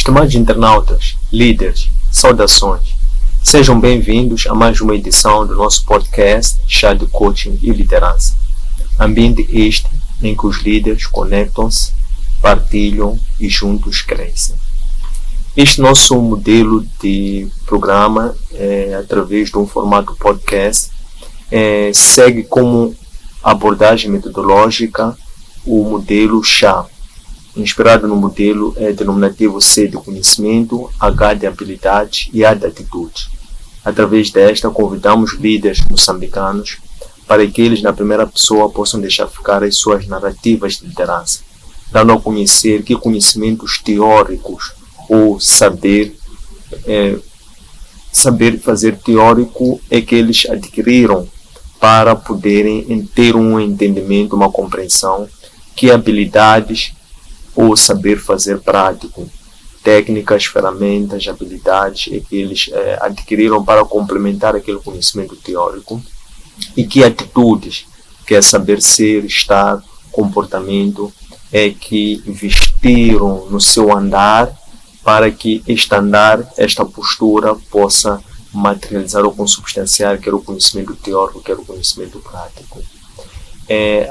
Estimados internautas, líderes, saudações. Sejam bem-vindos a mais uma edição do nosso podcast Chá de Coaching e Liderança. Ambiente este em que os líderes conectam-se, partilham e juntos crescem. Este nosso modelo de programa, através de um formato podcast, segue como abordagem metodológica o modelo chá, inspirado no modelo denominativo C de conhecimento, H de habilidade e A de atitude. Através desta, convidamos líderes moçambicanos para que eles, na primeira pessoa, possam deixar ficar as suas narrativas de liderança, dando a conhecer que conhecimentos teóricos ou saber fazer teórico é que eles adquiriram para poderem ter um entendimento, uma compreensão, que habilidades ou saber fazer prático, técnicas, ferramentas, habilidades é que eles adquiriram para complementar aquele conhecimento teórico, e que atitudes, que é saber ser, estar, comportamento, é que vestiram no seu andar para que este andar, esta postura possa materializar ou consubstanciar quer o conhecimento teórico, quer o conhecimento prático.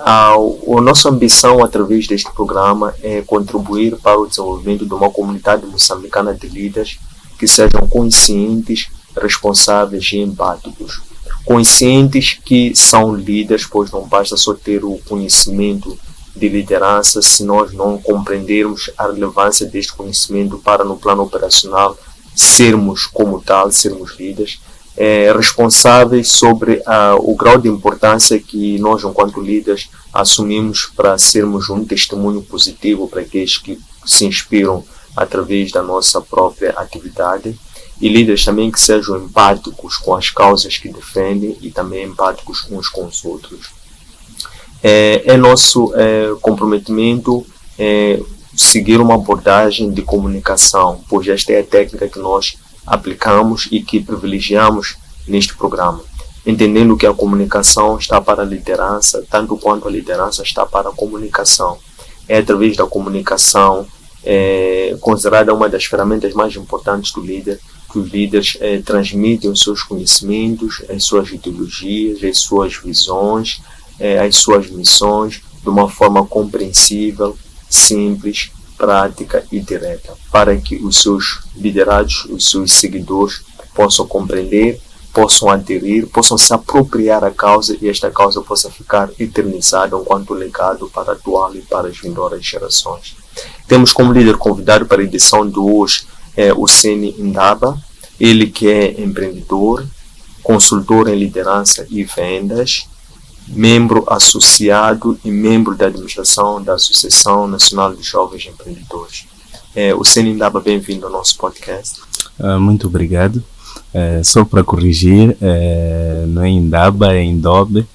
A nossa ambição através deste programa é contribuir para o desenvolvimento de uma comunidade moçambicana de líderes que sejam conscientes, responsáveis e empáticos. Conscientes que são líderes, pois não basta só ter o conhecimento de liderança se nós não compreendermos a relevância deste conhecimento para, no plano operacional, sermos como tal, sermos líderes. Responsáveis sobre o grau de importância que nós, enquanto líderes, assumimos para sermos um testemunho positivo para aqueles que se inspiram através da nossa própria atividade, e líderes também que sejam empáticos com as causas que defendem e também empáticos uns com os outros. Nosso comprometimento seguir uma abordagem de comunicação, pois esta é a técnica que nós aplicamos e que privilegiamos neste programa, entendendo que a comunicação está para a liderança, tanto quanto a liderança está para a comunicação. É através da comunicação, considerada uma das ferramentas mais importantes do líder, que os líderes transmitem os seus conhecimentos, as suas ideologias, as suas visões, as suas missões, de uma forma compreensível, simples, prática e direta, para que os seus liderados, os seus seguidores possam compreender, possam aderir, possam se apropriar a causa e esta causa possa ficar eternizada enquanto legado para a atual e para as vindouras gerações. Temos como líder convidado para a edição de hoje o Seni Ndaba, ele que é empreendedor, consultor em liderança e vendas, membro associado e membro da administração da Associação Nacional de Jovens Empreendedores. O Seni Ndaba, bem-vindo ao nosso podcast. Muito obrigado. Só para corrigir, não é Ndaba, é Ndobe.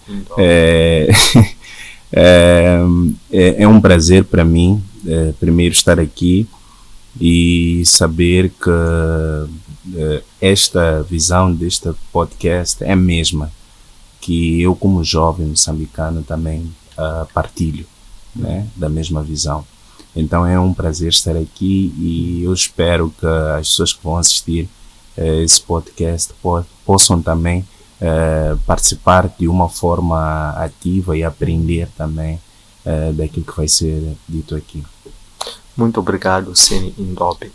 É um prazer para mim, primeiro, estar aqui e saber que esta visão deste podcast é a mesma que eu, como jovem moçambicano, também partilho, né, da mesma visão. Então é um prazer estar aqui e eu espero que as pessoas que vão assistir esse podcast possam também participar de uma forma ativa e aprender também daquilo que vai ser dito aqui. Muito obrigado, Seni Ndobe.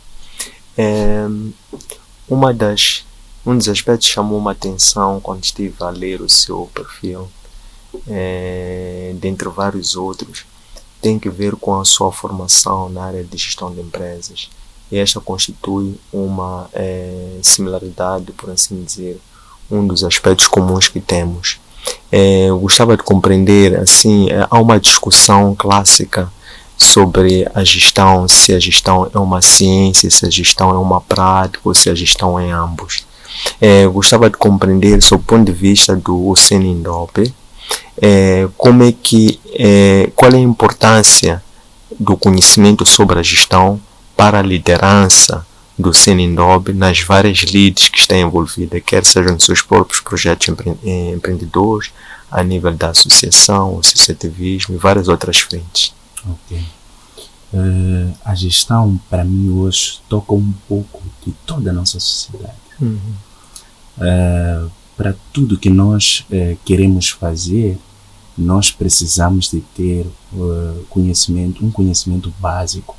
Um dos aspectos que chamou uma atenção quando estive a ler o seu perfil, dentre vários outros, tem que ver com a sua formação na área de gestão de empresas. E esta constitui uma similaridade, por assim dizer, um dos aspectos comuns que temos. Gostava de compreender, assim, há uma discussão clássica sobre a gestão, se a gestão é uma ciência, se a gestão é uma prática ou se a gestão é ambos. Gostava de compreender, sob o ponto de vista do Seni Ndobe, qual é a importância do conhecimento sobre a gestão para a liderança do Seni Ndobe nas várias leads que está envolvida, quer sejam nos seus próprios projetos empreendedores, a nível da associação, o associativismo e várias outras frentes. Ok. A gestão, para mim, hoje, toca um pouco de toda a nossa sociedade. Para tudo que nós queremos fazer, nós precisamos de ter um conhecimento básico,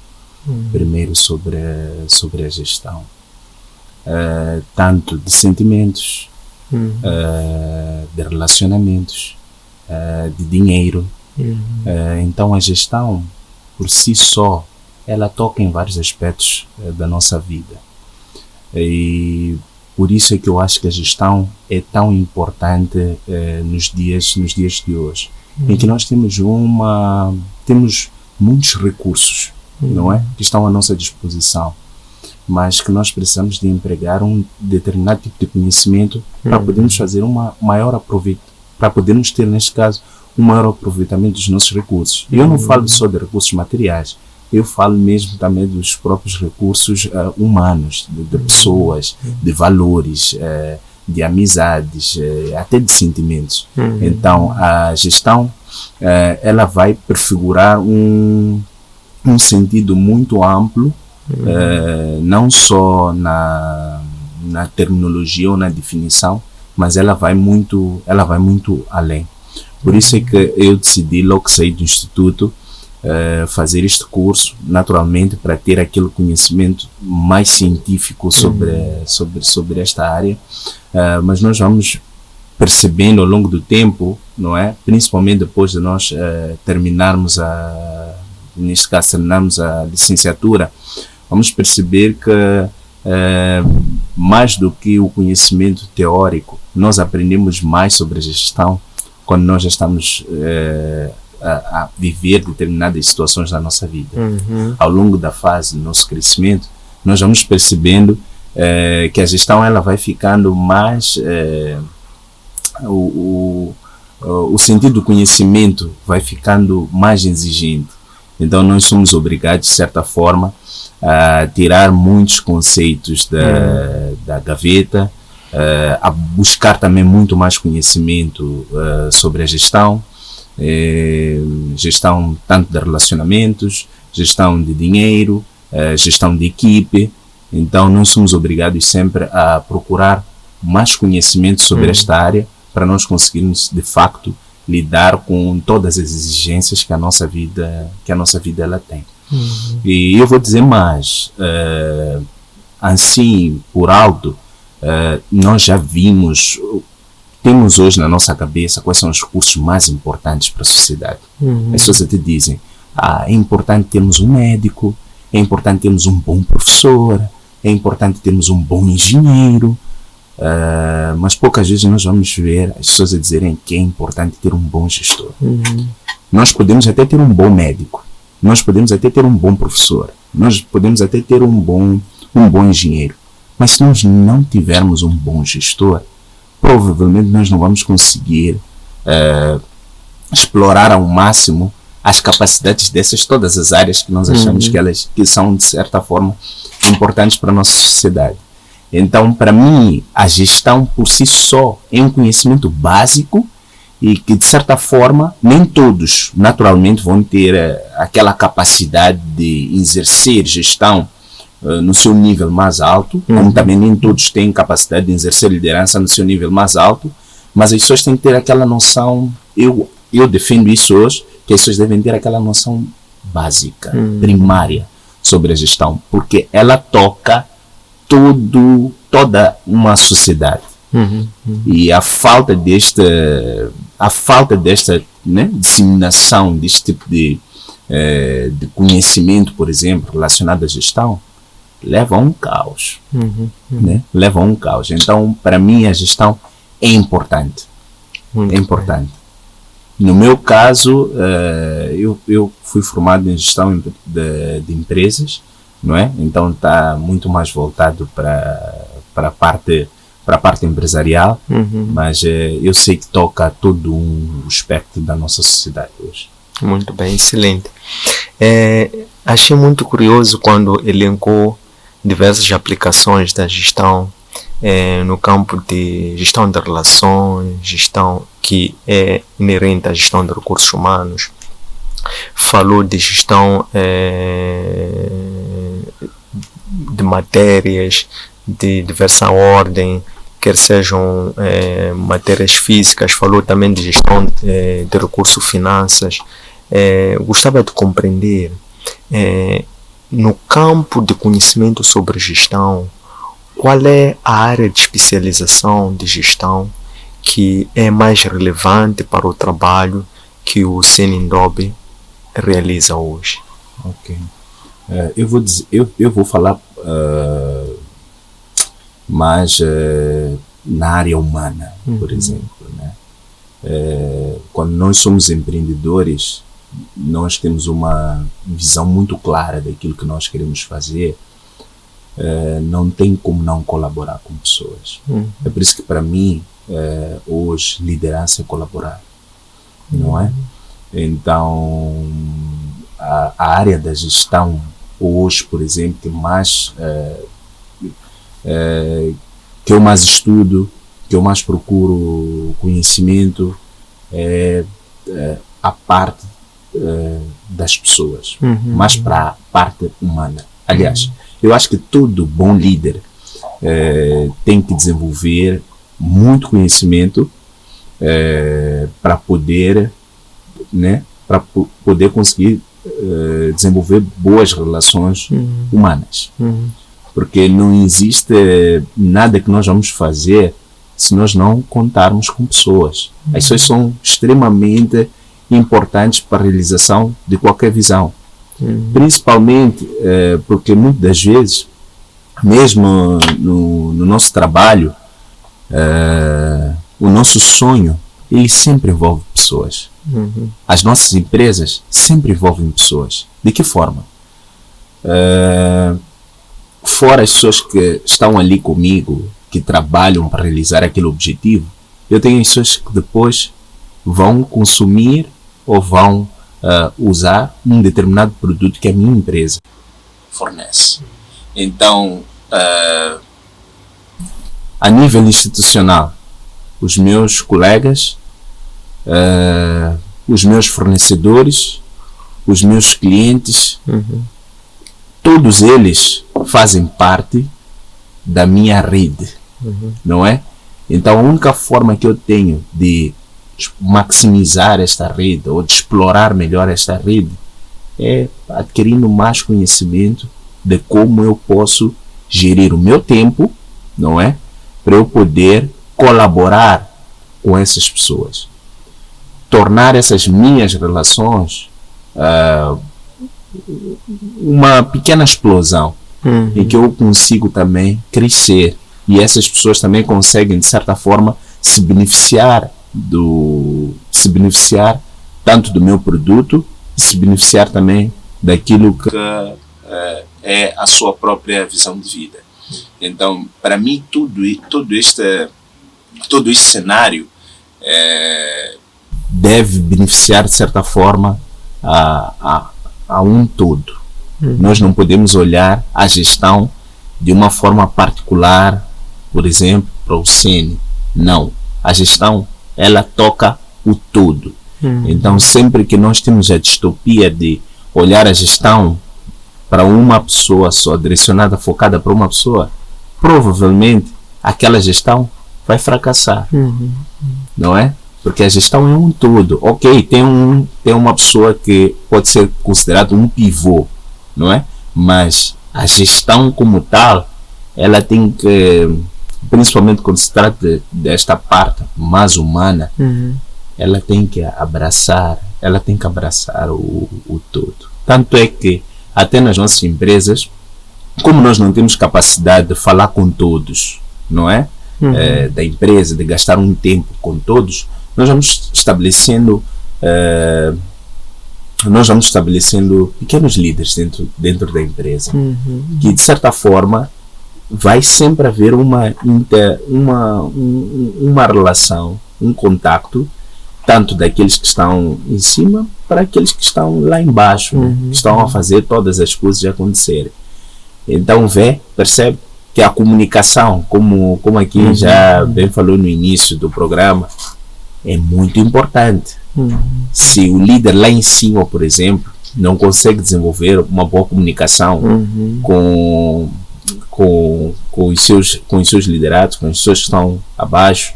primeiro sobre a gestão. Tanto de sentimentos, de relacionamentos, de dinheiro. Então a gestão, por si só, ela toca em vários aspectos da nossa vida. E por isso é que eu acho que a gestão é tão importante nos dias de hoje, em que nós temos muitos recursos, não é? Que estão à nossa disposição, mas que nós precisamos de empregar um determinado tipo de conhecimento para podermos fazer maior aproveito, para podermos ter, neste caso, um maior aproveitamento dos nossos recursos. E eu não falo só de recursos materiais, eu falo mesmo também dos próprios recursos humanos, de pessoas, de valores, de amizades, até de sentimentos. Então, a gestão, ela vai prefigurar um sentido muito amplo, não só na terminologia ou na definição, mas ela vai muito além. Por isso é que eu decidi, logo que saí do Instituto, fazer este curso, naturalmente, para ter aquele conhecimento mais científico sobre esta área, mas nós vamos percebendo ao longo do tempo, não é? Principalmente depois de nós terminarmos a licenciatura, vamos perceber que mais do que o conhecimento teórico, nós aprendemos mais sobre a gestão quando nós já estamos a viver determinadas situações da nossa vida. Ao longo da fase do nosso crescimento, nós vamos percebendo que a gestão, ela vai ficando mais o sentido do conhecimento vai ficando mais exigente. Então nós somos obrigados, de certa forma, a tirar muitos conceitos da gaveta, a buscar também muito mais conhecimento sobre a gestão, gestão tanto de relacionamentos, gestão de dinheiro, gestão de equipe. Então nós somos obrigados sempre a procurar mais conhecimento sobre esta área para nós conseguirmos de facto lidar com todas as exigências que a nossa vida ela tem. E eu vou dizer mais, assim por alto, nós já temos hoje na nossa cabeça quais são os recursos mais importantes para a sociedade. As pessoas até dizem, é importante termos um médico, é importante termos um bom professor, é importante termos um bom engenheiro, mas poucas vezes nós vamos ver as pessoas a dizerem que é importante ter um bom gestor. Nós podemos até ter um bom médico, nós podemos até ter um bom professor, nós podemos até ter um bom engenheiro, mas se nós não tivermos um bom gestor, provavelmente nós não vamos conseguir explorar ao máximo as capacidades dessas todas as áreas que nós achamos que são, de certa forma, importantes para a nossa sociedade. Então, para mim, a gestão por si só é um conhecimento básico e que, de certa forma, nem todos, naturalmente, vão ter aquela capacidade de exercer gestão no seu nível mais alto, como também nem todos têm capacidade de exercer liderança no seu nível mais alto, mas as pessoas têm que ter aquela noção, eu defendo isso hoje, que as pessoas devem ter aquela noção básica, primária, sobre a gestão, porque ela toca toda uma sociedade. E a falta desta disseminação deste tipo de conhecimento, por exemplo, relacionado à gestão, leva a um caos. Né? Leva a um caos. Então, para mim, a gestão é importante. Muito importante. Bem. No meu caso, eu fui formado em gestão de empresas, não é? Então está muito mais voltado para a parte empresarial, mas eu sei que toca a todo um aspecto da nossa sociedade hoje. Muito bem, excelente. Achei muito curioso quando elencou diversas aplicações da gestão no campo de gestão de relações, gestão que é inerente à gestão de recursos humanos. Falou de gestão matérias de diversa ordem, quer sejam matérias físicas, falou também de gestão de recursos, finanças. Gostava de compreender, no campo de conhecimento sobre gestão, qual é a área de especialização de gestão que é mais relevante para o trabalho que o CNINDOB realiza hoje? Ok. Eu vou falar mais na área humana, por exemplo, né? Quando nós somos empreendedores, nós temos uma visão muito clara daquilo que nós queremos fazer. Não tem como não colaborar com pessoas. É por isso que, para mim, hoje, liderança é colaborar, não é? Então, a área da gestão hoje, por exemplo, que eu mais estudo, que eu mais procuro conhecimento, é a parte das pessoas, mais para a parte humana. Aliás, eu acho que todo bom líder tem que desenvolver muito conhecimento para poder, né, para poder conseguir desenvolver boas relações humanas. Porque não existe nada que nós vamos fazer se nós não contarmos com pessoas. As pessoas são extremamente importantes para a realização de qualquer visão. Principalmente porque muitas das vezes, mesmo no nosso trabalho, o nosso sonho, ele sempre envolve pessoas. As nossas empresas sempre envolvem pessoas. De que forma? Fora as pessoas que estão ali comigo, que trabalham para realizar aquele objetivo, eu tenho as pessoas que depois vão consumir ou vão usar um determinado produto que a minha empresa fornece. Então, a nível institucional, os meus colegas, os meus fornecedores, os meus clientes, todos eles fazem parte da minha rede, não é? Então, a única forma que eu tenho de maximizar esta rede ou de explorar melhor esta rede é adquirindo mais conhecimento de como eu posso gerir o meu tempo, não é? Para eu poder colaborar com essas pessoas, tornar essas minhas relações uma pequena explosão em que eu consigo também crescer e essas pessoas também conseguem, de certa forma, se beneficiar tanto do meu produto, se beneficiar também daquilo que é a sua própria visão de vida. Então, para mim, todo este cenário deve beneficiar, de certa forma, a um todo. Nós não podemos olhar a gestão de uma forma particular, por exemplo, para o CN. Não. A gestão, ela toca o todo. Então, sempre que nós temos a distopia de olhar a gestão para uma pessoa só, direcionada, focada para uma pessoa, provavelmente aquela gestão vai fracassar. Não é? Porque a gestão é um todo. Ok, tem uma pessoa que pode ser considerado um pivô, não é? Mas a gestão como tal, ela tem que, principalmente quando se trata desta parte mais humana, ela tem que abraçar o todo. Tanto é que até nas nossas empresas, como nós não temos capacidade de falar com todos, não é? Da empresa, de gastar um tempo com todos, nós vamos estabelecendo pequenos líderes dentro da empresa, que de certa forma vai sempre haver uma relação, um contacto, tanto daqueles que estão em cima para aqueles que estão lá embaixo, que estão a fazer todas as coisas acontecerem. Então percebe que a comunicação, como aqui já bem falou no início do programa, é muito importante. Se o líder lá em cima, por exemplo, não consegue desenvolver uma boa comunicação com com os seus liderados, com as pessoas que estão abaixo,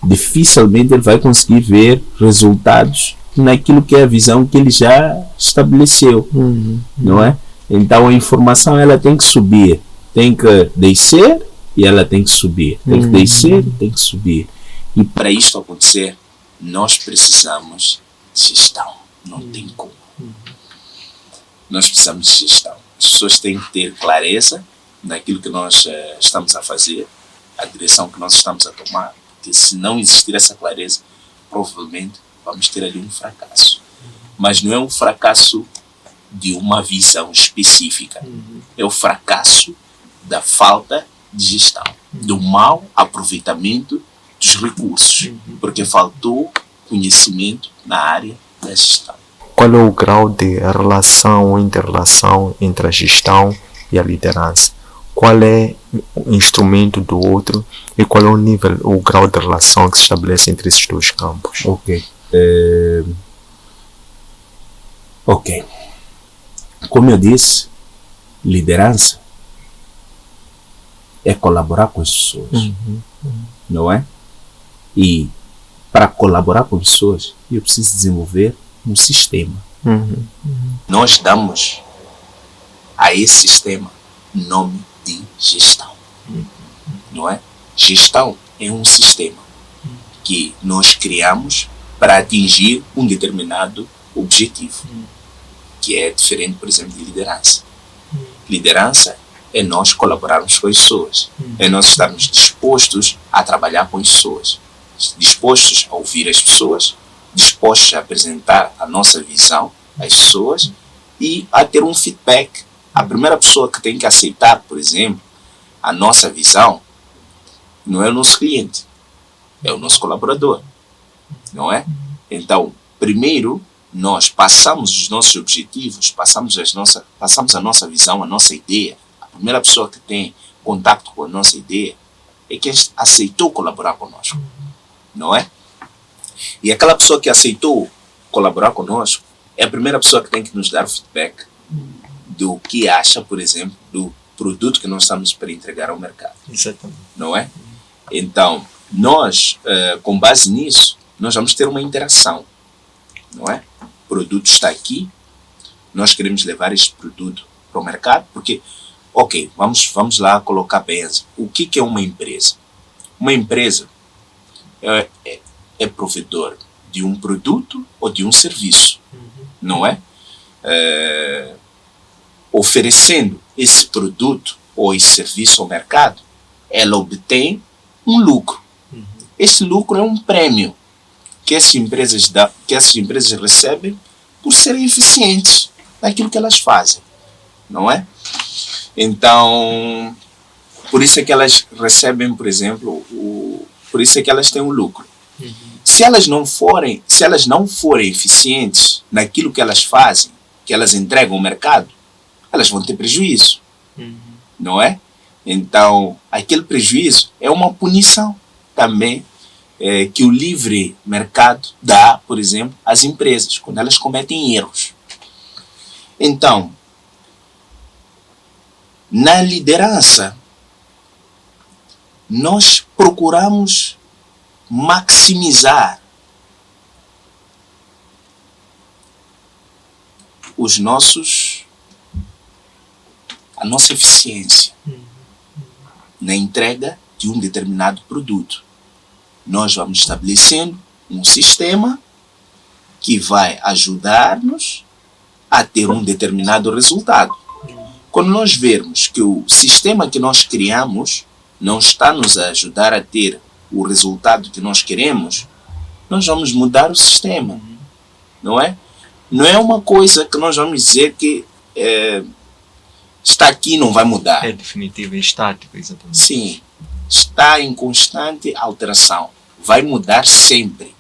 dificilmente ele vai conseguir ver resultados naquilo que é a visão que ele já estabeleceu, não é? Então a informação ela tem que subir, tem que descer e ela tem que subir, tem que descer, tem que subir. E para isto acontecer, nós precisamos de gestão, não tem como. Nós precisamos de gestão. As pessoas têm que ter clareza daquilo que nós estamos a fazer, a direção que nós estamos a tomar, porque se não existir essa clareza, provavelmente vamos ter ali um fracasso. Mas não é um fracasso de uma visão específica, é o fracasso da falta de gestão, do mau aproveitamento dos recursos, porque faltou conhecimento na área da gestão. Qual é o grau de relação ou inter-relação entre a gestão e a liderança? Qual é o instrumento do outro e qual é o nível, o grau de relação que se estabelece entre esses dois campos? Ok. Como eu disse, liderança é colaborar com as pessoas, não é? E para colaborar com as pessoas, eu preciso desenvolver um sistema. Nós damos a esse sistema nome de gestão, não é? Gestão é um sistema que nós criamos para atingir um determinado objetivo, que é diferente, por exemplo, de liderança. Liderança é nós colaborarmos com as pessoas, é nós estarmos dispostos a trabalhar com as pessoas, dispostos a ouvir as pessoas, dispostos a apresentar a nossa visão às pessoas e a ter um feedback. A primeira pessoa que tem que aceitar, por exemplo, a nossa visão não é o nosso cliente, é o nosso colaborador, não é? Então, primeiro, nós passamos os nossos objetivos, passamos a nossa visão, a nossa ideia. A primeira pessoa que tem contato com a nossa ideia é quem aceitou colaborar conosco, não é? E aquela pessoa que aceitou colaborar conosco é a primeira pessoa que tem que nos dar feedback do que acha, por exemplo, do produto que nós estamos para entregar ao mercado. Exatamente. Não é? Então, nós, com base nisso, nós vamos ter uma interação, não é? O produto está aqui, nós queremos levar este produto para o mercado, porque, ok, vamos lá colocar bem, o que é uma empresa? Uma empresa é provedor de um produto ou de um serviço, não é? Oferecendo esse produto ou esse serviço ao mercado, ela obtém um lucro. Esse lucro é um prêmio que essas empresas recebem por serem eficientes naquilo que elas fazem, não é? Então, por isso é que elas recebem, por exemplo, por isso é que elas têm um lucro. Se elas não forem eficientes naquilo que elas fazem, que elas entregam ao mercado, elas vão ter prejuízo, não é? Então, aquele prejuízo é uma punição também que o livre mercado dá, por exemplo, às empresas, quando elas cometem erros. Então, na liderança, nós procuramos maximizar a nossa eficiência na entrega de um determinado produto. Nós vamos estabelecendo um sistema que vai ajudar-nos a ter um determinado resultado. Quando nós vermos que o sistema que nós criamos não está nos a ajudar a ter o resultado que nós queremos, nós vamos mudar o sistema, não é? Não é uma coisa que nós vamos dizer que está aqui e não vai mudar. É definitivo, é estático, exatamente. Sim, está em constante alteração, vai mudar sempre,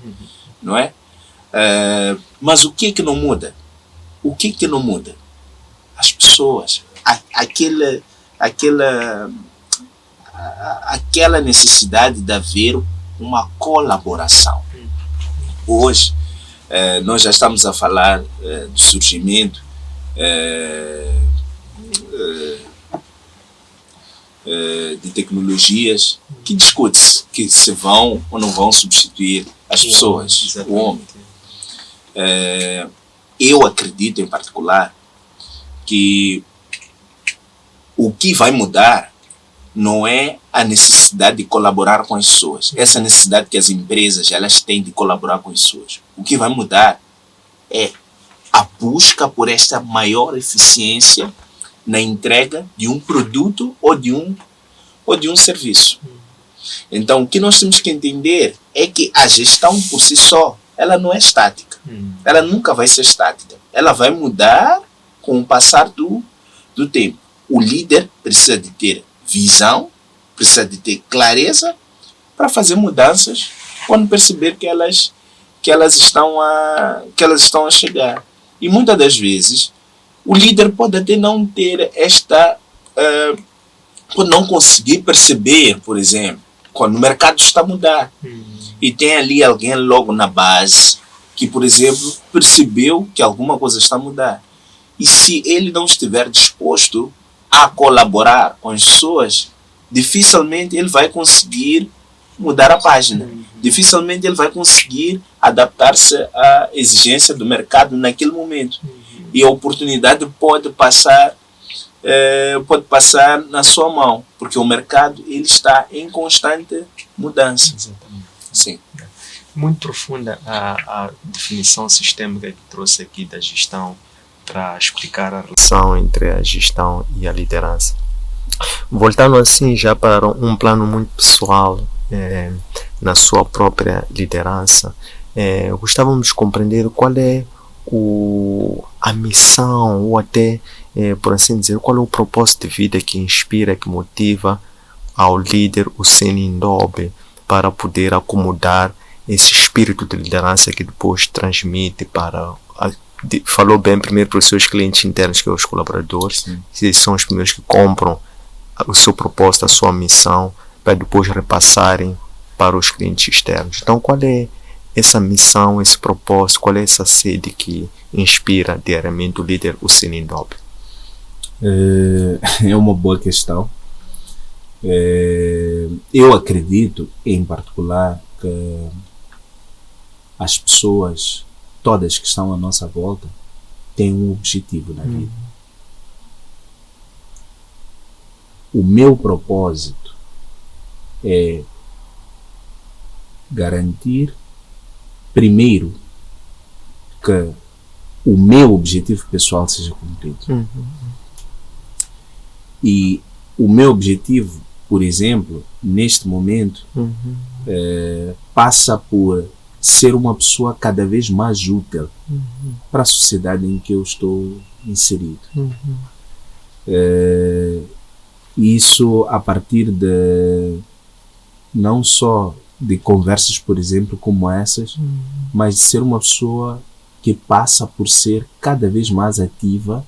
não é? Mas o que é que não muda? O que é que não muda? As pessoas, aquela necessidade de haver uma colaboração. Hoje, nós já estamos a falar do surgimento tecnologias que discute-se que se vão ou não vão substituir as pessoas, o homem. Eu acredito em particular que o que vai mudar não é a necessidade de colaborar com as pessoas, essa necessidade que as empresas elas têm de colaborar com as pessoas. O que vai mudar é a busca por esta maior eficiência na entrega de um produto ou de um serviço. Então, o que nós temos que entender é que a gestão por si só, ela não é estática. Ela nunca vai ser estática. Ela vai mudar com o passar do tempo. O líder precisa de ter visão, precisa de ter clareza para fazer mudanças quando perceber que elas estão a chegar. E muitas das vezes, o líder pode até não ter pode não conseguir perceber, por exemplo, quando o mercado está a mudar. E tem ali alguém logo na base que, por exemplo, percebeu que alguma coisa está a mudar. E se ele não estiver disposto a colaborar com as pessoas, dificilmente ele vai conseguir mudar a página. Dificilmente ele vai conseguir adaptar-se à exigência do mercado naquele momento. E a oportunidade pode passar na sua mão, porque o mercado ele está em constante mudança. Exatamente. Sim. Muito profunda a definição sistêmica que trouxe aqui da gestão para explicar a relação entre a gestão e a liderança. Voltando assim já para um plano muito pessoal, na sua própria liderança, gostávamos de compreender qual é a missão ou até, por assim dizer, qual é o propósito de vida que inspira, que motiva ao líder, o Senindobe, para poder acomodar esse espírito de liderança que depois transmite falou bem primeiro para os seus clientes internos, que são os colaboradores. Eles são os primeiros que compram o seu propósito, a sua missão, para depois repassarem para os clientes externos. Então, qual é essa missão, esse propósito, qual é essa sede que inspira diariamente o líder, o Senindobe? É uma boa questão. Eu acredito, em particular, que as pessoas, todas que estão à nossa volta, têm um objetivo na vida. O meu propósito é garantir, primeiro, que o meu objetivo pessoal seja cumprido. E o meu objetivo, por exemplo, neste momento, passa por ser uma pessoa cada vez mais útil para a sociedade em que eu estou inserido. Isso a partir de não só de conversas, por exemplo, como essas, mas de ser uma pessoa que passa por ser cada vez mais ativa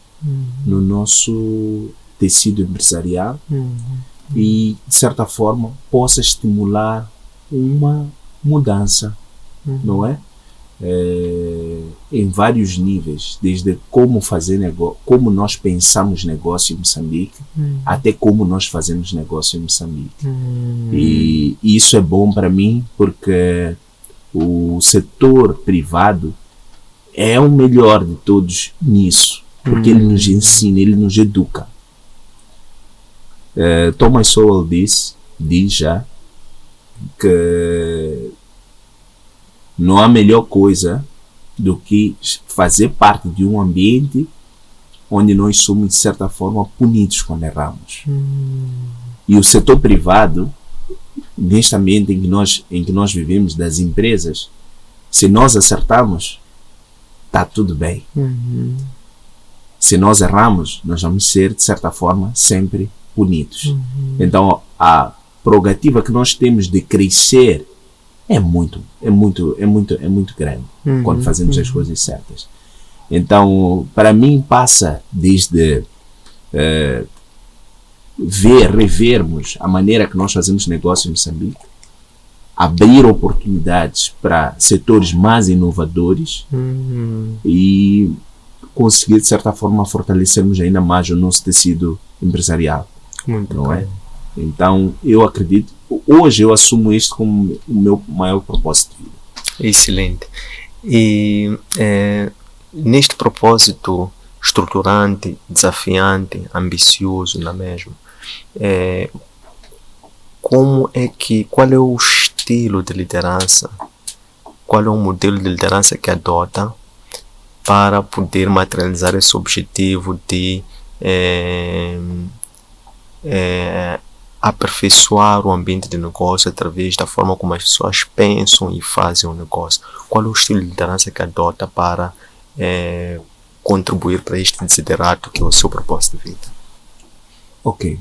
no nosso tecido empresarial e, de certa forma, possa estimular uma mudança, não é? Em vários níveis, desde como fazer negócio, como nós pensamos negócio em Moçambique, até como nós fazemos negócio em Moçambique. E isso é bom para mim, porque o setor privado é o melhor de todos nisso, porque ele nos ensina, ele nos educa. Thomas Sowell diz já que não há melhor coisa do que fazer parte de um ambiente onde nós somos, de certa forma, punidos quando erramos. E o setor privado, neste ambiente em que nós vivemos, das empresas, se nós acertamos, está tudo bem. Se nós erramos, nós vamos ser, de certa forma, sempre punidos. Então, a prerrogativa que nós temos de crescer é muito grande quando fazemos as coisas certas. Então, para mim, passa desde revermos a maneira que nós fazemos negócio em Moçambique, abrir oportunidades para setores mais inovadores e conseguir, de certa forma, fortalecermos ainda mais o nosso tecido empresarial. Muito bem. Então, eu acredito, hoje eu assumo isto como o meu maior propósito de vida. Excelente. E neste propósito estruturante, desafiante, ambicioso, não é mesmo? Qual é o estilo de liderança? Qual é o modelo de liderança que adota para poder materializar esse objetivo de aperfeiçoar o ambiente de negócio através da forma como as pessoas pensam e fazem o negócio? Qual é o estilo de liderança que adota para contribuir para este desiderato que é o seu propósito de vida? Ok.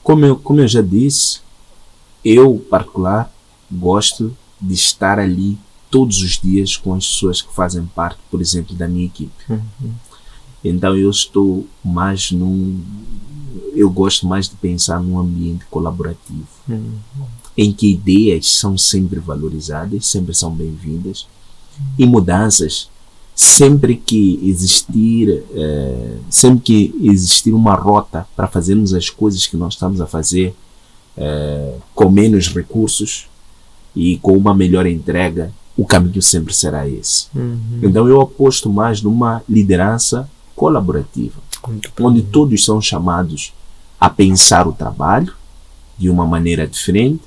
Como eu já disse, eu, particular, gosto de estar ali todos os dias com as pessoas que fazem parte, por exemplo, da minha equipe. Então eu estou mais eu gosto mais de pensar num ambiente colaborativo, em que ideias são sempre valorizadas, sempre são bem-vindas, e mudanças, sempre que existir uma rota para fazermos as coisas que nós estamos a fazer com menos recursos e com uma melhor entrega, o caminho sempre será esse. Então eu aposto mais numa liderança colaborativa, onde todos são chamados a pensar o trabalho de uma maneira diferente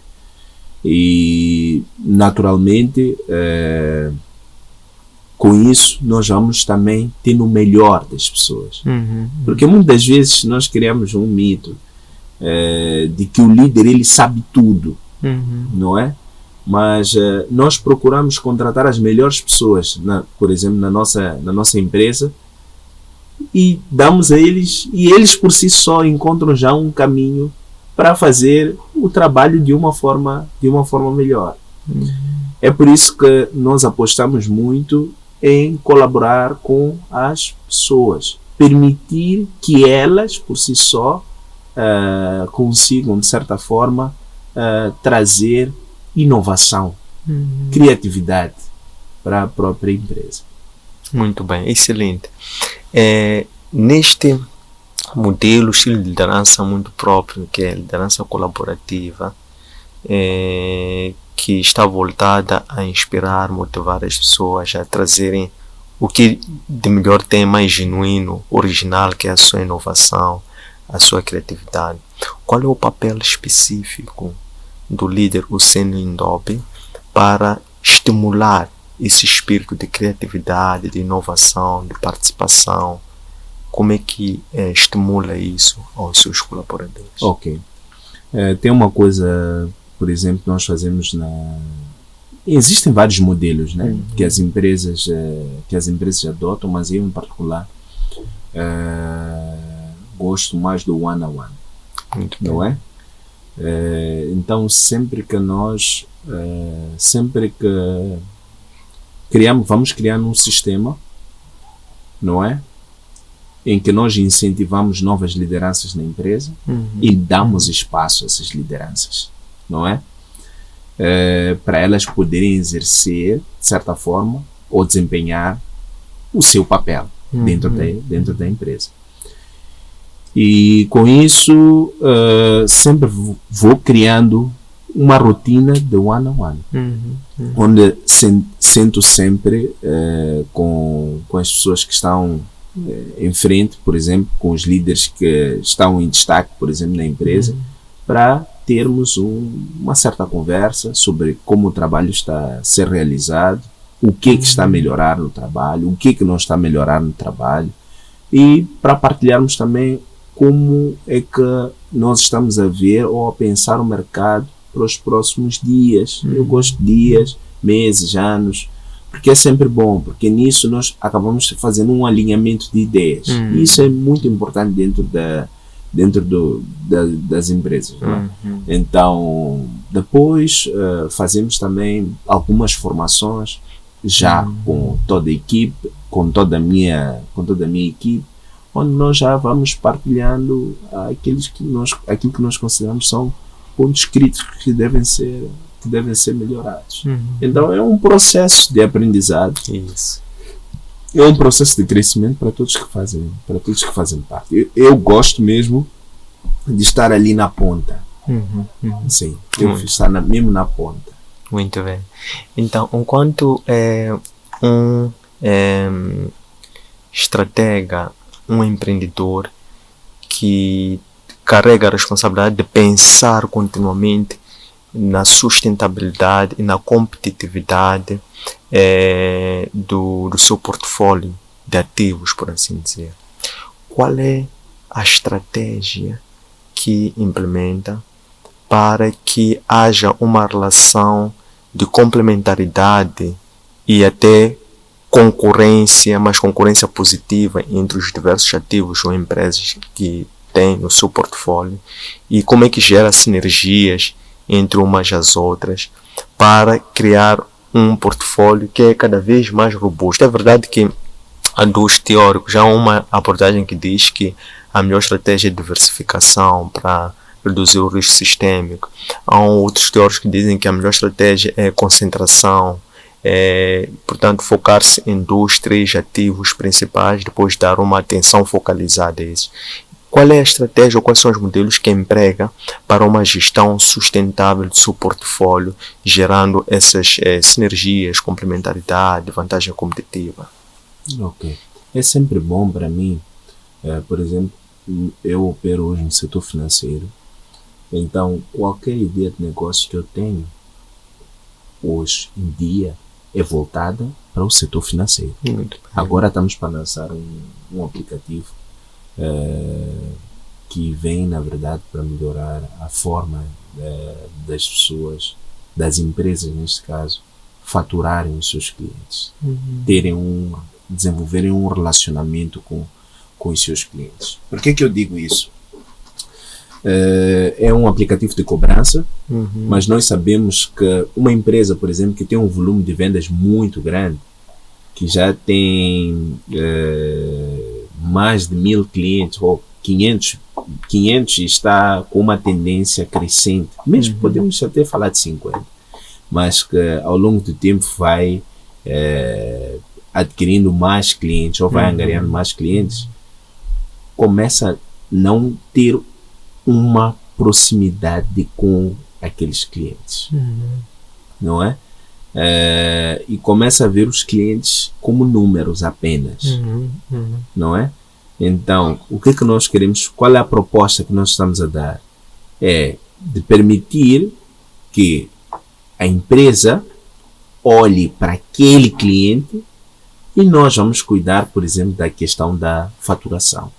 e, naturalmente, com isso nós vamos também ter o melhor das pessoas. Porque muitas vezes nós criamos um mito de que o líder ele sabe tudo, não é? Mas nós procuramos contratar as melhores pessoas, por exemplo, na nossa empresa, e damos a eles, e eles por si só encontram já um caminho para fazer o trabalho de uma forma melhor. É por isso que nós apostamos muito em colaborar com as pessoas, permitir que elas por si só consigam, de certa forma, trazer inovação, criatividade para a própria empresa. Muito bem, excelente. Neste modelo, estilo de liderança muito próprio, que é a liderança colaborativa, que está voltada a inspirar, motivar as pessoas a trazerem o que de melhor tem, mais genuíno, original, que é a sua inovação, a sua criatividade. Qual é o papel específico do líder Hussein Ndobe para estimular esse espírito de criatividade, de inovação, de participação? Como é que estimula isso aos seus colaboradores? Ok. Tem uma coisa, por exemplo, nós fazemos existem vários modelos, né, que as empresas adotam, mas eu em particular gosto mais do one-on-one. Não é? Então sempre que vamos criar um sistema, não é? Em que nós incentivamos novas lideranças na empresa e damos espaço a essas lideranças, não é? Para elas poderem exercer, de certa forma, ou desempenhar o seu papel dentro da empresa. E com isso, sempre vou criando uma rotina de one-on-one, onde sento sempre com as pessoas que estão em frente, por exemplo, com os líderes que estão em destaque, por exemplo, na empresa, para termos uma certa conversa sobre como o trabalho está a ser realizado, o que está a melhorar no trabalho, o que não está a melhorar no trabalho, e para partilharmos também como é que nós estamos a ver ou a pensar o mercado para os próximos dias. Eu gosto de dias, meses, anos, porque é sempre bom, porque nisso nós acabamos fazendo um alinhamento de ideias. E isso é muito importante dentro das empresas. Então, depois fazemos também algumas formações já com toda a equipe, com toda a minha equipe, onde nós já vamos partilhando aquilo que nós consideramos são pontos críticos que devem ser melhorados. Então é um processo de aprendizado. Isso. É um processo de crescimento para todos que fazem parte. Eu gosto mesmo de estar ali na ponta, Sim, eu fiz estar mesmo na ponta. Muito bem. Então, enquanto um estratega, um empreendedor que carrega a responsabilidade de pensar continuamente na sustentabilidade e na competitividade do seu portfólio de ativos, por assim dizer. Qual é a estratégia que implementa para que haja uma relação de complementaridade e até concorrência, mas concorrência positiva entre os diversos ativos ou empresas que tem no seu portfólio, e como é que gera sinergias entre umas e as outras para criar um portfólio que é cada vez mais robusto. É verdade que há dois teóricos, já há uma abordagem que diz que a melhor estratégia é diversificação para reduzir o risco sistêmico. Há outros teóricos que dizem que a melhor estratégia é concentração, portanto focar-se em 2, 3 ativos principais, depois dar uma atenção focalizada a esses. Qual é a estratégia ou quais são os modelos que emprega para uma gestão sustentável do seu portfólio, gerando essas sinergias, complementaridade, vantagem competitiva? Ok. É sempre bom para mim, por exemplo, eu opero hoje no setor financeiro, então qualquer ideia de negócio que eu tenho hoje em dia é voltada para o setor financeiro. Agora estamos para lançar um aplicativo que vem, na verdade, para melhorar a forma das pessoas, das empresas, neste caso, faturarem os seus clientes, desenvolverem um relacionamento com os seus clientes. Por que eu digo isso? É um aplicativo de cobrança, mas nós sabemos que uma empresa, por exemplo, que tem um volume de vendas muito grande, que já tem mais de 1000 clientes ou 500 e está com uma tendência crescente, mesmo podemos até falar de 50, mas que ao longo do tempo vai adquirindo mais clientes ou vai angariando mais clientes, começa a não ter uma proximidade com aqueles clientes, não é? E começa a ver os clientes como números apenas, não é? Então, o que nós queremos, qual é a proposta que nós estamos a dar? É de permitir que a empresa olhe para aquele cliente e nós vamos cuidar, por exemplo, da questão da faturação.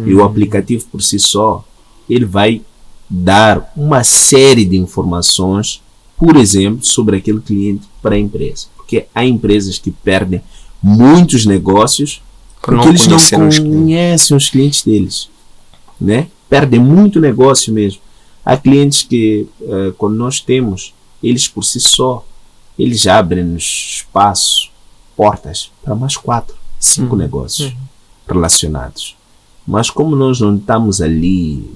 E o aplicativo por si só, ele vai dar uma série de informações, por exemplo, sobre aquele cliente para a empresa. Porque há empresas que perdem muitos negócios porque eles não conhecem os clientes deles, né? Perdem muito negócio mesmo. Há clientes que, quando nós temos, eles por si só, eles abrem-nos espaço, portas para mais 4, 5 negócios relacionados. Mas como nós não estamos ali,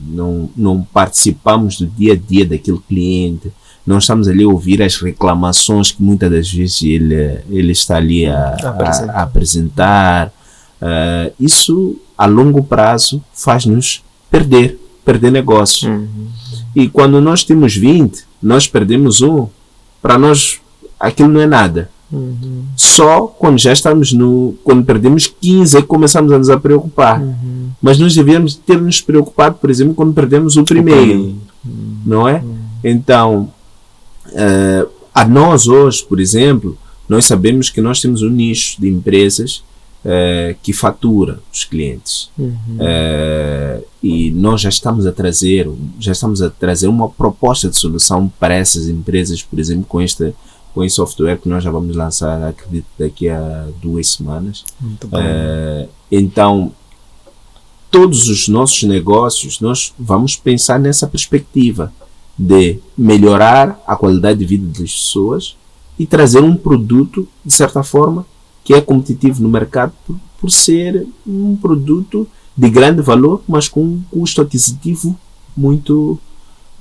não participamos do dia a dia daquele cliente, não estamos ali a ouvir as reclamações que muitas das vezes ele está ali a apresentar, isso a longo prazo faz-nos perder negócio. E quando nós temos 20, nós perdemos um, para nós aquilo não é nada. Só quando já estamos quando perdemos 15 é que começamos a nos preocupar. Mas nós devíamos ter nos preocupado, por exemplo, quando perdemos o primeiro, não é? Então, a nós hoje, por exemplo, nós sabemos que nós temos um nicho de empresas que fatura os clientes, e nós já estamos a trazer uma proposta de solução para essas empresas, por exemplo, com esse software que nós já vamos lançar, acredito, daqui a 2 semanas. Então, todos os nossos negócios, nós vamos pensar nessa perspectiva de melhorar a qualidade de vida das pessoas e trazer um produto, de certa forma, que é competitivo no mercado por ser um produto de grande valor, mas com um custo aquisitivo muito,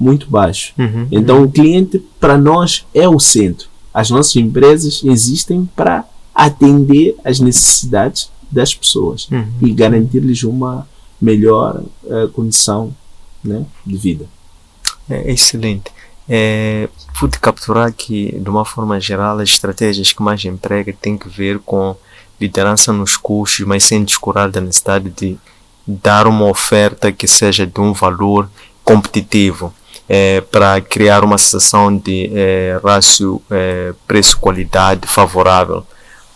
muito baixo. Então, o cliente, para nós, é o centro. As nossas empresas existem para atender às necessidades das pessoas e garantir-lhes uma melhor condição, né, de vida. É excelente. Pude capturar que, de uma forma geral, as estratégias que mais emprega têm que ver com liderança nos custos, mas sem descurar da necessidade de dar uma oferta que seja de um valor competitivo, para criar uma situação de rácio preço-qualidade favorável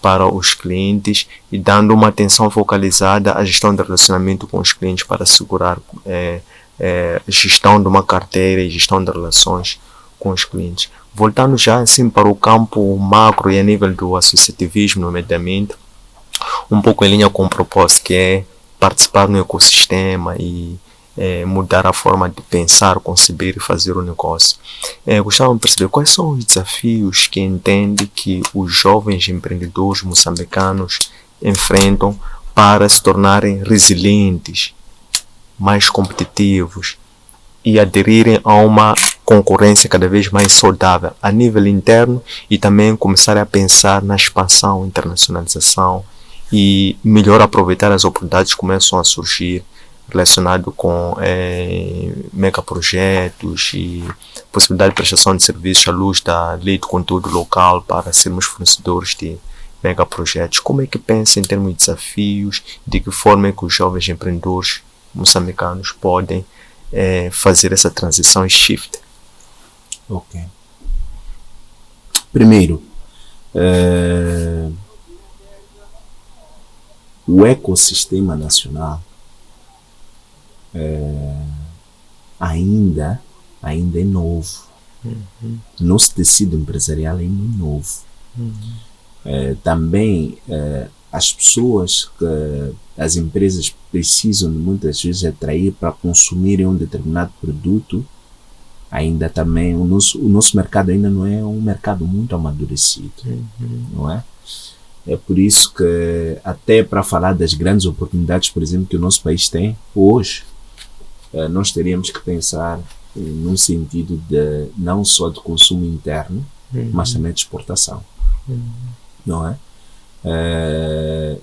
para os clientes e dando uma atenção focalizada à gestão de relacionamento com os clientes para assegurar gestão de uma carteira e gestão de relações com os clientes. Voltando já assim para o campo macro e a nível do associativismo, nomeadamente, um pouco em linha com o propósito, que é participar no ecossistema e mudar a forma de pensar, conceber e fazer o negócio. Gostava de perceber quais são os desafios que entende que os jovens empreendedores moçambicanos enfrentam para se tornarem resilientes, mais competitivos e aderirem a uma concorrência cada vez mais saudável a nível interno e também começar a pensar na expansão, internacionalização e melhor aproveitar as oportunidades que começam a surgir relacionado com megaprojetos e possibilidade de prestação de serviços à luz da lei de conteúdo local para sermos fornecedores de megaprojetos. Como é que pensa em termos de desafios? De que forma é que os jovens empreendedores moçambicanos podem fazer essa transição e shift? Ok. Primeiro, o ecossistema nacional ainda é novo. Nosso tecido empresarial ainda é novo. Também as pessoas que as empresas precisam de muitas vezes atrair para consumirem um determinado produto, ainda também o nosso mercado ainda não é um mercado muito amadurecido, não é? É por isso que até para falar das grandes oportunidades, por exemplo, que o nosso país tem hoje, nós teríamos que pensar num sentido de não só de consumo interno, mas também de exportação, não é?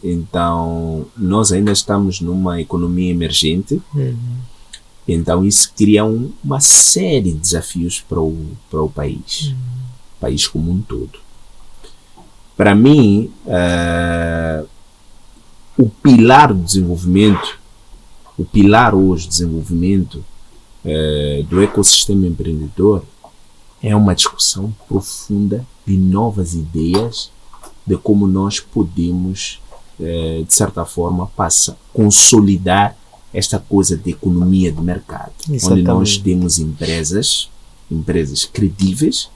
Então nós ainda estamos numa economia emergente, então isso cria uma série de desafios para o país, país como um todo. Para mim, o pilar do desenvolvimento, o pilar hoje do desenvolvimento do ecossistema empreendedor é uma discussão profunda de novas ideias de como nós podemos, de certa forma, consolidar esta coisa de economia de mercado. Exatamente. Onde nós temos empresas credíveis,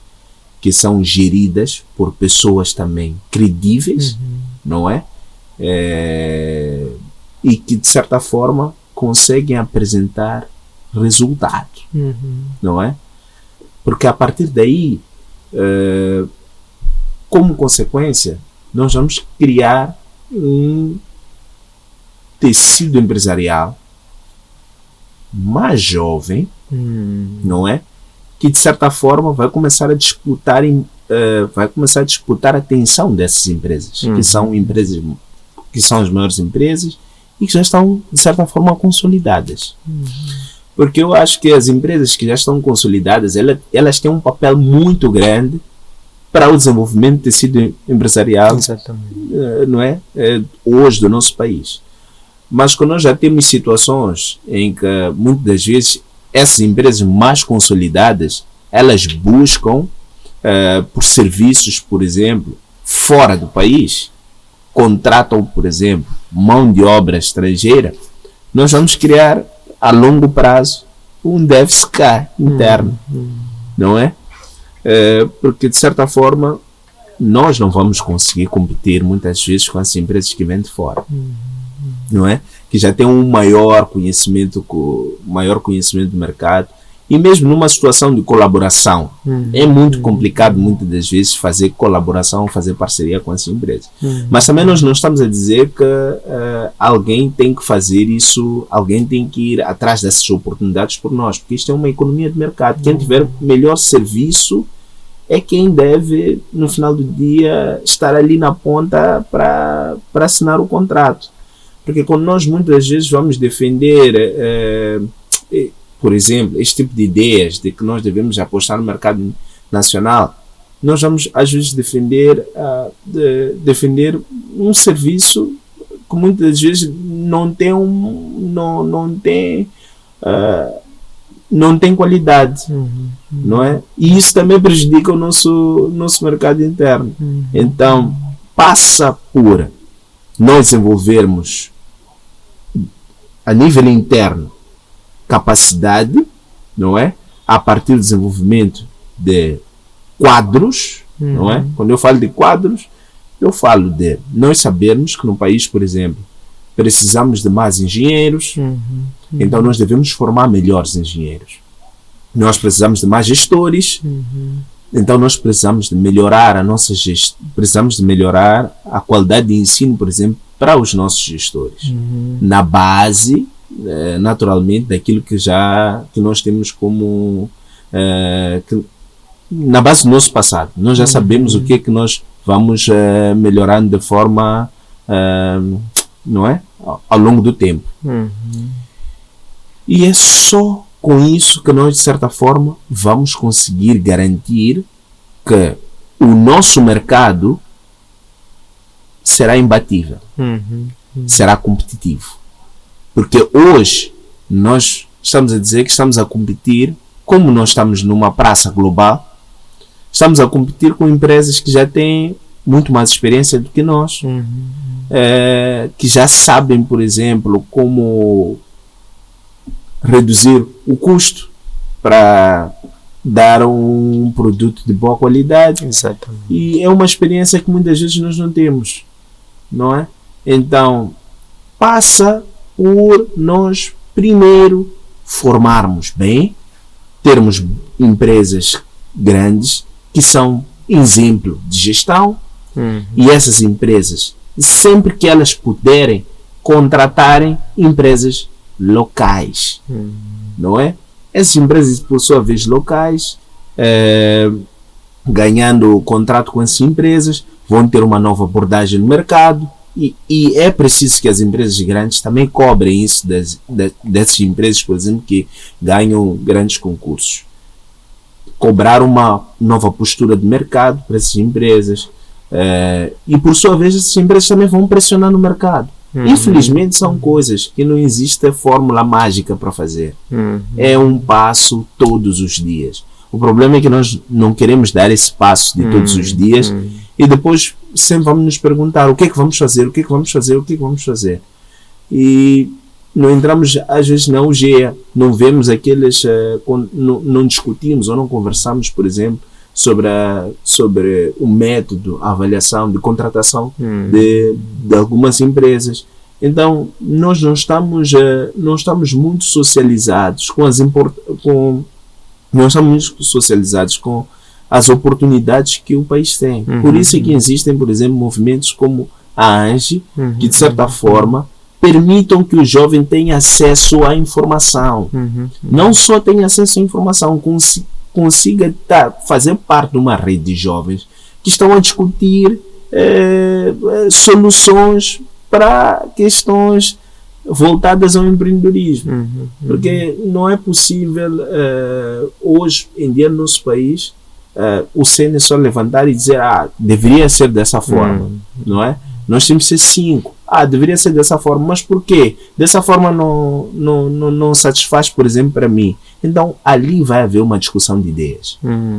que são geridas por pessoas também credíveis, não é? E que, de certa forma, conseguem apresentar resultados, não é? Porque a partir daí, como consequência, nós vamos criar um tecido empresarial mais jovem, não é? Que de certa forma vai começar a disputar a atenção dessas empresas, que são empresas que são as maiores empresas e que já estão de certa forma consolidadas. Porque eu acho que as empresas que já estão consolidadas, elas têm um papel muito grande para o desenvolvimento do tecido empresarial, não é? Hoje do nosso país. Mas quando nós já temos situações em que muitas das vezes essas empresas mais consolidadas, elas buscam por serviços, por exemplo, fora do país, contratam, por exemplo, mão de obra estrangeira, nós vamos criar a longo prazo um déficit interno, não é? Porque de certa forma nós não vamos conseguir competir muitas vezes com as empresas que vêm de fora, não é? Que já têm um maior conhecimento do mercado, e mesmo numa situação de colaboração é muito complicado muitas das vezes fazer colaboração, fazer parceria com as empresas. Mas também nós não estamos a dizer que alguém tem que fazer isso, alguém tem que ir atrás dessas oportunidades por nós, porque isto é uma economia de mercado. Quem tiver melhor serviço é quem deve, no final do dia, estar ali na ponta para assinar o contrato. Porque quando nós muitas vezes vamos defender por exemplo, este tipo de ideias de que nós devemos apostar no mercado nacional, nós vamos às vezes defender um serviço que muitas vezes não tem qualidade, não é? E isso também prejudica o nosso mercado interno. Então, passa por nós desenvolvermos a nível interno capacidade, não é? A partir do desenvolvimento de quadros, não é? Quando eu falo de quadros, eu falo de nós sabermos que no país, por exemplo, precisamos de mais engenheiros, então nós devemos formar melhores engenheiros. Nós precisamos de mais gestores, então nós precisamos de melhorar a nossa precisamos de melhorar a qualidade de ensino, por exemplo, para os nossos gestores. Na base, naturalmente, daquilo que nós temos como na base do nosso passado. Nós já sabemos o que é que nós vamos melhorando de forma não é? Ao longo do tempo. E é só com isso que nós, de certa forma, vamos conseguir garantir que o nosso mercado será imbatível, será competitivo. Porque hoje nós estamos a dizer que estamos a competir, como nós estamos numa praça global, estamos a competir com empresas que já têm muito mais experiência do que nós, que já sabem, por exemplo, como reduzir o custo para dar um produto de boa qualidade. Exatamente. E é uma experiência que muitas vezes nós não temos, não é? Então, passa por nós primeiro formarmos bem, termos empresas grandes que são exemplo de gestão, e essas empresas, sempre que elas puderem, contratarem empresas locais, não é? Essas empresas, por sua vez, locais, ganhando o contrato com essas empresas, vão ter uma nova abordagem no mercado, e é preciso que as empresas grandes também cobrem isso dessas empresas, por exemplo, que ganham grandes concursos. Cobrar uma nova postura de mercado para essas empresas, e por sua vez essas empresas também vão pressionar no mercado. Infelizmente são coisas que não existe fórmula mágica para fazer. É um passo todos os dias. O problema é que nós não queremos dar esse passo de todos os dias, e depois sempre vamos nos perguntar o que é que vamos fazer, o que é que vamos fazer, o que é que vamos fazer. E não entramos às vezes na UGEA, não vemos aqueles, não discutimos ou não conversamos, por exemplo, sobre o método, a avaliação de contratação de algumas empresas. Então, nós não estamos muito socializados não estamos muito socializados com as oportunidades que o país tem. Por isso é que existem, por exemplo, movimentos como a ANGE, que de certa forma permitam que o jovem tenha acesso à informação. Não só tenha acesso à informação, consiga fazer parte de uma rede de jovens que estão a discutir soluções para questões voltadas ao empreendedorismo. Porque não é possível hoje em dia no nosso país o CN só levantar e dizer deveria ser dessa forma, não é? Nós temos que ser 5. Deveria ser dessa forma, mas por quê? Dessa forma não satisfaz, por exemplo, para mim. Então, ali vai haver uma discussão de ideias.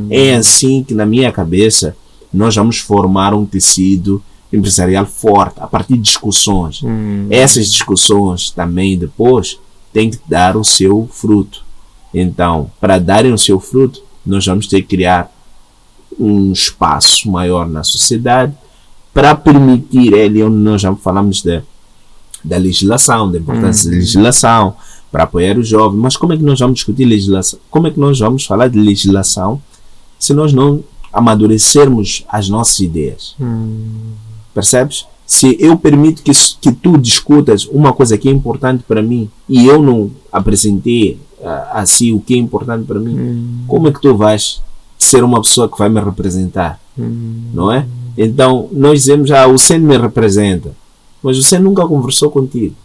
É assim que, na minha cabeça, nós vamos formar um tecido empresarial forte, a partir de discussões. Essas discussões também, depois, têm que dar o seu fruto. Então, para darem o seu fruto, nós vamos ter que criar um espaço maior na sociedade, para permitir ele, onde nós já falamos da legislação, da importância da legislação, para apoiar o jovem. Mas como é que nós vamos discutir legislação? Como é que nós vamos falar de legislação se nós não amadurecermos as nossas ideias? Percebes? Se eu permito que tu discutas uma coisa que é importante para mim e eu não apresentei assim o que é importante para mim, como é que tu vais ser uma pessoa que vai me representar? Não é? Então, nós dizemos, o CN me representa, mas o CN nunca conversou contigo,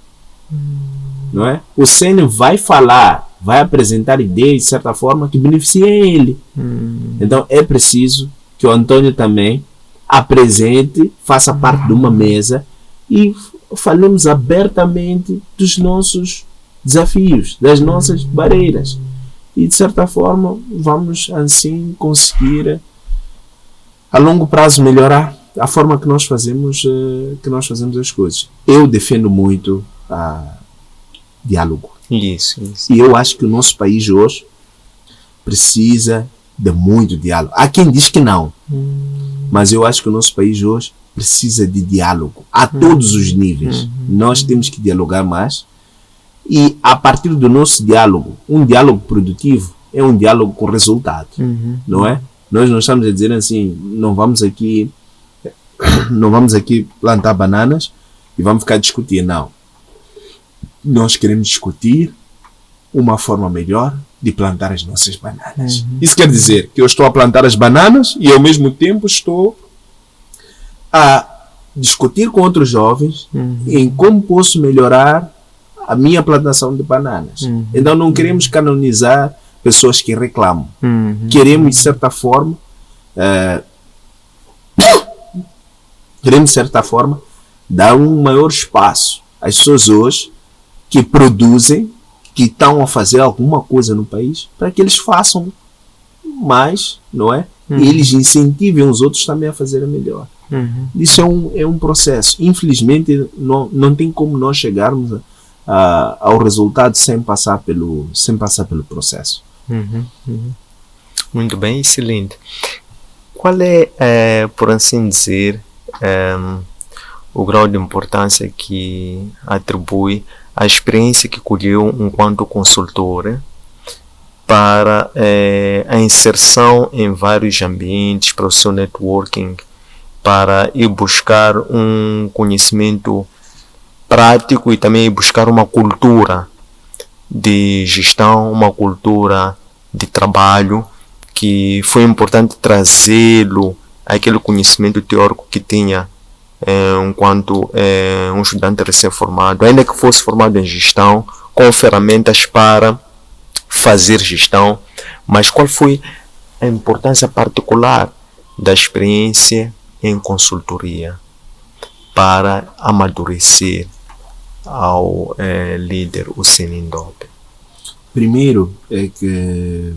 não é? O CN vai falar vai apresentar ideias, de certa forma, que beneficiem ele. Então, é preciso que o Antônio também apresente, faça parte de uma mesa e falemos abertamente dos nossos desafios, das nossas barreiras. E, de certa forma, vamos, assim, conseguir, a longo prazo, melhorar a forma que nós fazemos as coisas. Eu defendo muito diálogo. Isso. E eu acho que o nosso país hoje precisa de muito diálogo. Há quem diz que não. Mas eu acho que o nosso país hoje precisa de diálogo a todos os níveis. Nós temos que dialogar mais. E a partir do nosso diálogo, um diálogo produtivo é um diálogo com resultado. Não é? Nós não estamos a dizer assim, não vamos aqui plantar bananas e vamos ficar a discutir. Não. Nós queremos discutir uma forma melhor de plantar as nossas bananas. Isso quer dizer que eu estou a plantar as bananas e ao mesmo tempo estou a discutir com outros jovens em como posso melhorar a minha plantação de bananas. Então não queremos canonizar pessoas que reclamam. Queremos, de certa forma, dar um maior espaço às pessoas hoje que produzem, que estão a fazer alguma coisa no país, para que eles façam mais, não é? E eles incentivem os outros também a fazerem melhor. Isso é um processo. Infelizmente, não tem como nós chegarmos ao resultado sem passar pelo processo. Muito bem, excelente. Qual é, por assim dizer, o grau de importância que atribui a experiência que colheu enquanto consultora para a inserção em vários ambientes, para o seu networking, para ir buscar um conhecimento prático e também buscar uma cultura de gestão, uma cultura de trabalho, que foi importante trazê-lo, aquele conhecimento teórico que tinha enquanto um estudante recém-formado, ainda que fosse formado em gestão, com ferramentas para fazer gestão, mas qual foi a importância particular da experiência em consultoria para amadurecer ao líder Hussein Ndobe? Primeiro é que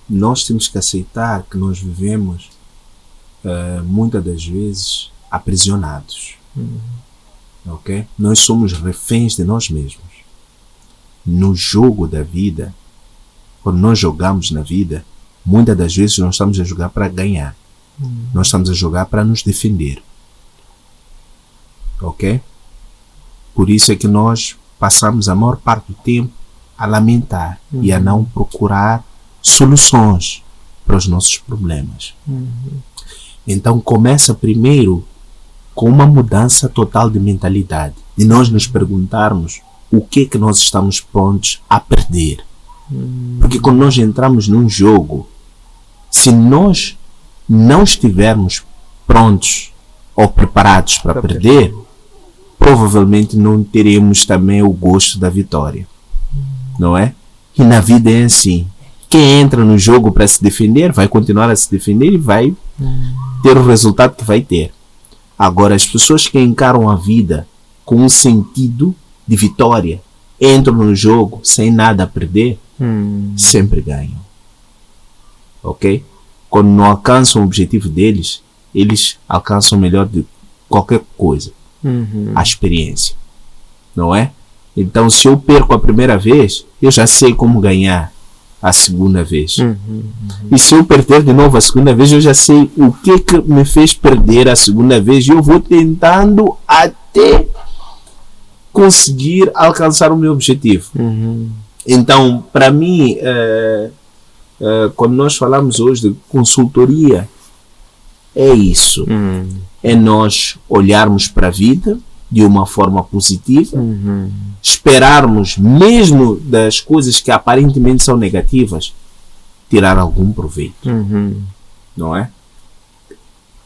nós temos que aceitar que nós vivemos muitas das vezes aprisionados. Ok? Nós somos reféns de nós mesmos. No jogo da vida, quando nós jogamos na vida, muitas das vezes nós estamos a jogar para ganhar. Nós estamos a jogar para nos defender. Ok? Por isso é que nós passamos a maior parte do tempo a lamentar e a não procurar soluções para os nossos problemas. Então começa primeiro com uma mudança total de mentalidade, de nós nos perguntarmos o que é que nós estamos prontos a perder. Porque quando nós entramos num jogo, se nós não estivermos prontos ou preparados para perder, provavelmente não teremos também o gosto da vitória. Não é? E na vida é assim. Quem entra no jogo para se defender, vai continuar a se defender e vai ter o resultado que vai ter. Agora, as pessoas que encaram a vida com um sentido de vitória, entram no jogo sem nada a perder, sempre ganham. Ok? Quando não alcançam o objetivo deles, eles alcançam o melhor de qualquer coisa. A experiência. Não é? Então, se eu perco a primeira vez, eu já sei como ganhar a segunda vez. E se eu perder de novo a segunda vez, eu já sei o que me fez perder a segunda vez e eu vou tentando até conseguir alcançar o meu objetivo. Então, para mim, quando nós falamos hoje de consultoria, é isso. É nós olharmos para a vida de uma forma positiva, esperarmos, mesmo das coisas que aparentemente são negativas, tirar algum proveito. Não é?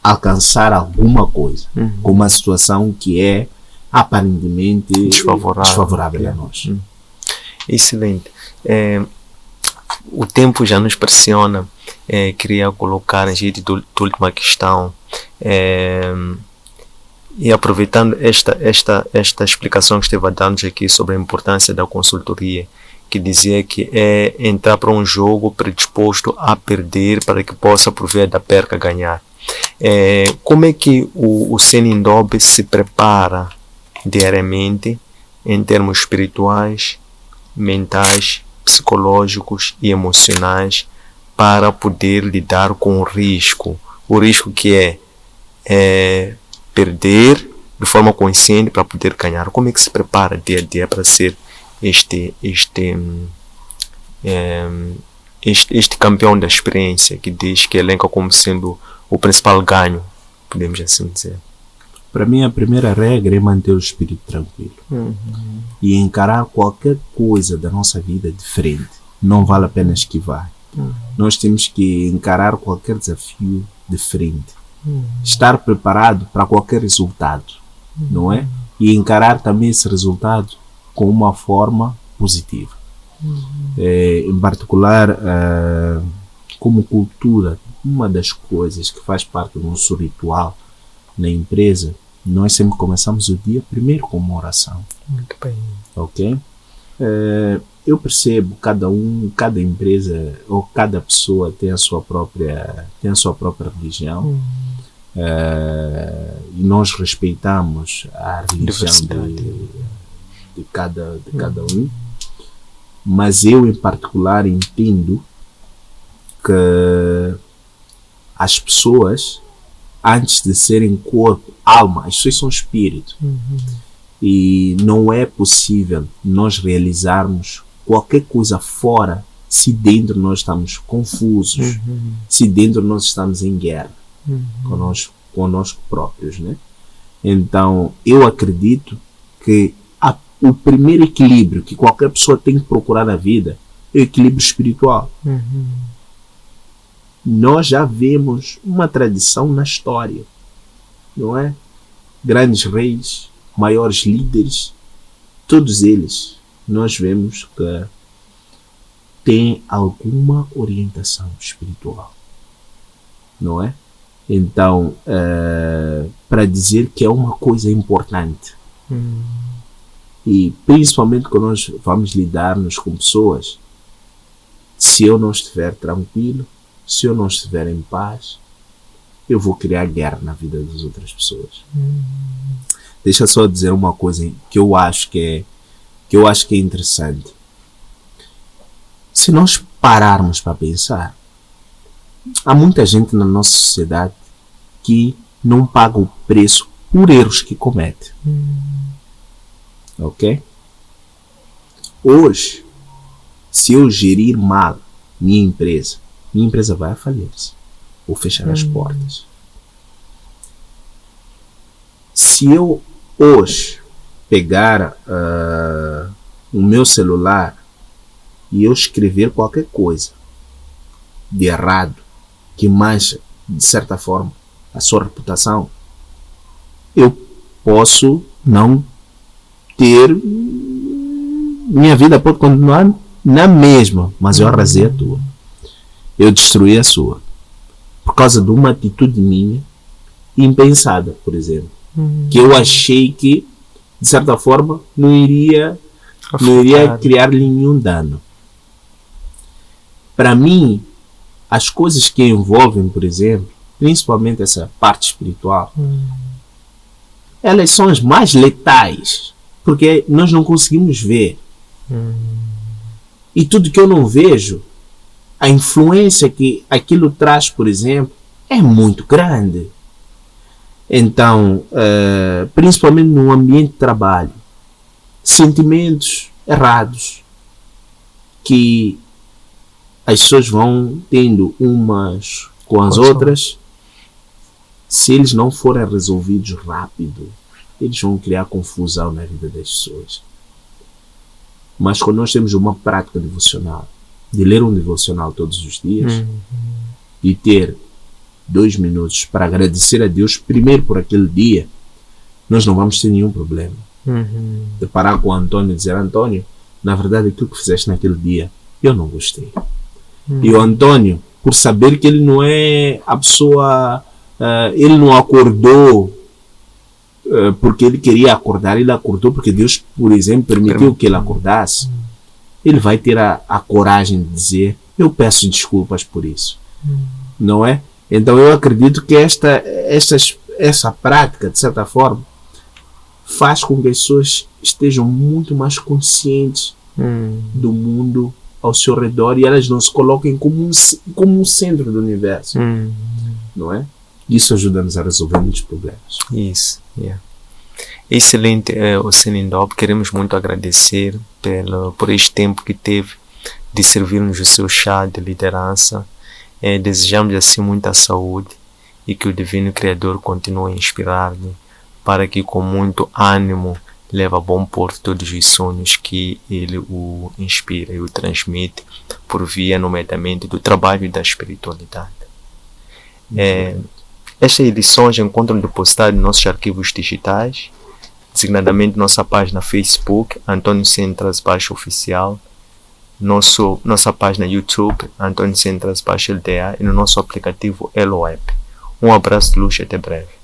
Alcançar alguma coisa com uma situação que é aparentemente desfavorável a nós. Excelente. O tempo já nos pressiona. Queria colocar a gente da última questão. E aproveitando esta explicação que esteve a dar-nos aqui sobre a importância da consultoria, que dizia que é entrar para um jogo predisposto a perder para que possa, por via da perca, ganhar. Como é que o Senindobe se prepara diariamente em termos espirituais, mentais, psicológicos e emocionais para poder lidar com o risco que é perder de forma consciente para poder ganhar? Como é que se prepara dia a dia para ser este campeão da experiência que diz que elenca como sendo o principal ganho, podemos assim dizer? Para mim, a primeira regra é manter o espírito tranquilo e encarar qualquer coisa da nossa vida de frente. Não vale a pena esquivar. Nós temos que encarar qualquer desafio de frente. Estar preparado para qualquer resultado, não é? E encarar também esse resultado com uma forma positiva. Em particular, como cultura, uma das coisas que faz parte do nosso ritual na empresa, nós sempre começamos o dia primeiro com uma oração. Muito bem. Ok? Eu percebo, cada empresa ou cada pessoa tem a sua própria religião. E nós respeitamos a religião de cada um, mas eu em particular entendo que as pessoas, antes de serem corpo, alma, as pessoas são espírito. E não é possível nós realizarmos qualquer coisa fora se dentro nós estamos confusos, se dentro nós estamos em guerra conosco próprios, né? Então, eu acredito que o primeiro equilíbrio que qualquer pessoa tem que procurar na vida é o equilíbrio espiritual. Nós já vemos uma tradição na história, não é? Grandes reis, maiores líderes, todos eles, nós vemos que têm alguma orientação espiritual, não é? Então, para dizer que é uma coisa importante. E principalmente quando nós vamos lidar-nos com pessoas, se eu não estiver tranquilo, se eu não estiver em paz, eu vou criar guerra na vida das outras pessoas. Deixa só dizer uma coisa que eu acho que é interessante. Se nós pararmos para pensar, há muita gente na nossa sociedade que não paga o preço por erros que comete. Ok? Hoje, se eu gerir mal minha empresa vai falir-se ou fechar as portas. Se eu hoje pegar o meu celular e eu escrever qualquer coisa de errado que mancha, de certa forma, a sua reputação, eu posso não ter, minha vida pode continuar na mesma, mas eu arrasei a tua, eu destruí a sua, por causa de uma atitude minha impensada, por exemplo, que eu achei que, de certa forma, não iria criar nenhum dano. Para mim, as coisas que envolvem, por exemplo, principalmente essa parte espiritual, elas são as mais letais, porque nós não conseguimos ver. E tudo que eu não vejo, a influência que aquilo traz, por exemplo, é muito grande. Então, principalmente no ambiente de trabalho, sentimentos errados que as pessoas vão tendo umas com as outras, se eles não forem resolvidos rápido, eles vão criar confusão na vida das pessoas. Mas quando nós temos uma prática devocional, de ler um devocional todos os dias, e ter 2 minutos para agradecer a Deus primeiro por aquele dia, nós não vamos ter nenhum problema. De parar com o Antônio e dizer: Antônio, na verdade, aquilo que fizeste naquele dia, eu não gostei. E o Antônio, por saber que ele não é a pessoa, ele não acordou porque ele queria acordar, ele acordou porque Deus, por exemplo, permitiu que ele acordasse. Ele vai ter a coragem de dizer: eu peço desculpas por isso. Não é? Então eu acredito que essa prática, de certa forma, faz com que as pessoas estejam muito mais conscientes do mundo ao seu redor e elas não se coloquem como um centro do universo. Não é? Isso ajuda-nos a resolver muitos problemas. Isso, excelente, Senindop. Queremos muito agradecer por este tempo que teve de servir-nos o seu chá de liderança. Desejamos assim muita saúde e que o Divino Criador continue a inspirar-lhe para que com muito ânimo leve a bom porto todos os sonhos que ele o inspira e o transmite por via, nomeadamente, do trabalho e da espiritualidade. Estas edições encontram-se postadas em nossos arquivos digitais, designadamente nossa página Facebook, Antônio Centras Oficial, nossa página YouTube, Antônio Centras LDA, e no nosso aplicativo Elo App. Um abraço de luz e até breve.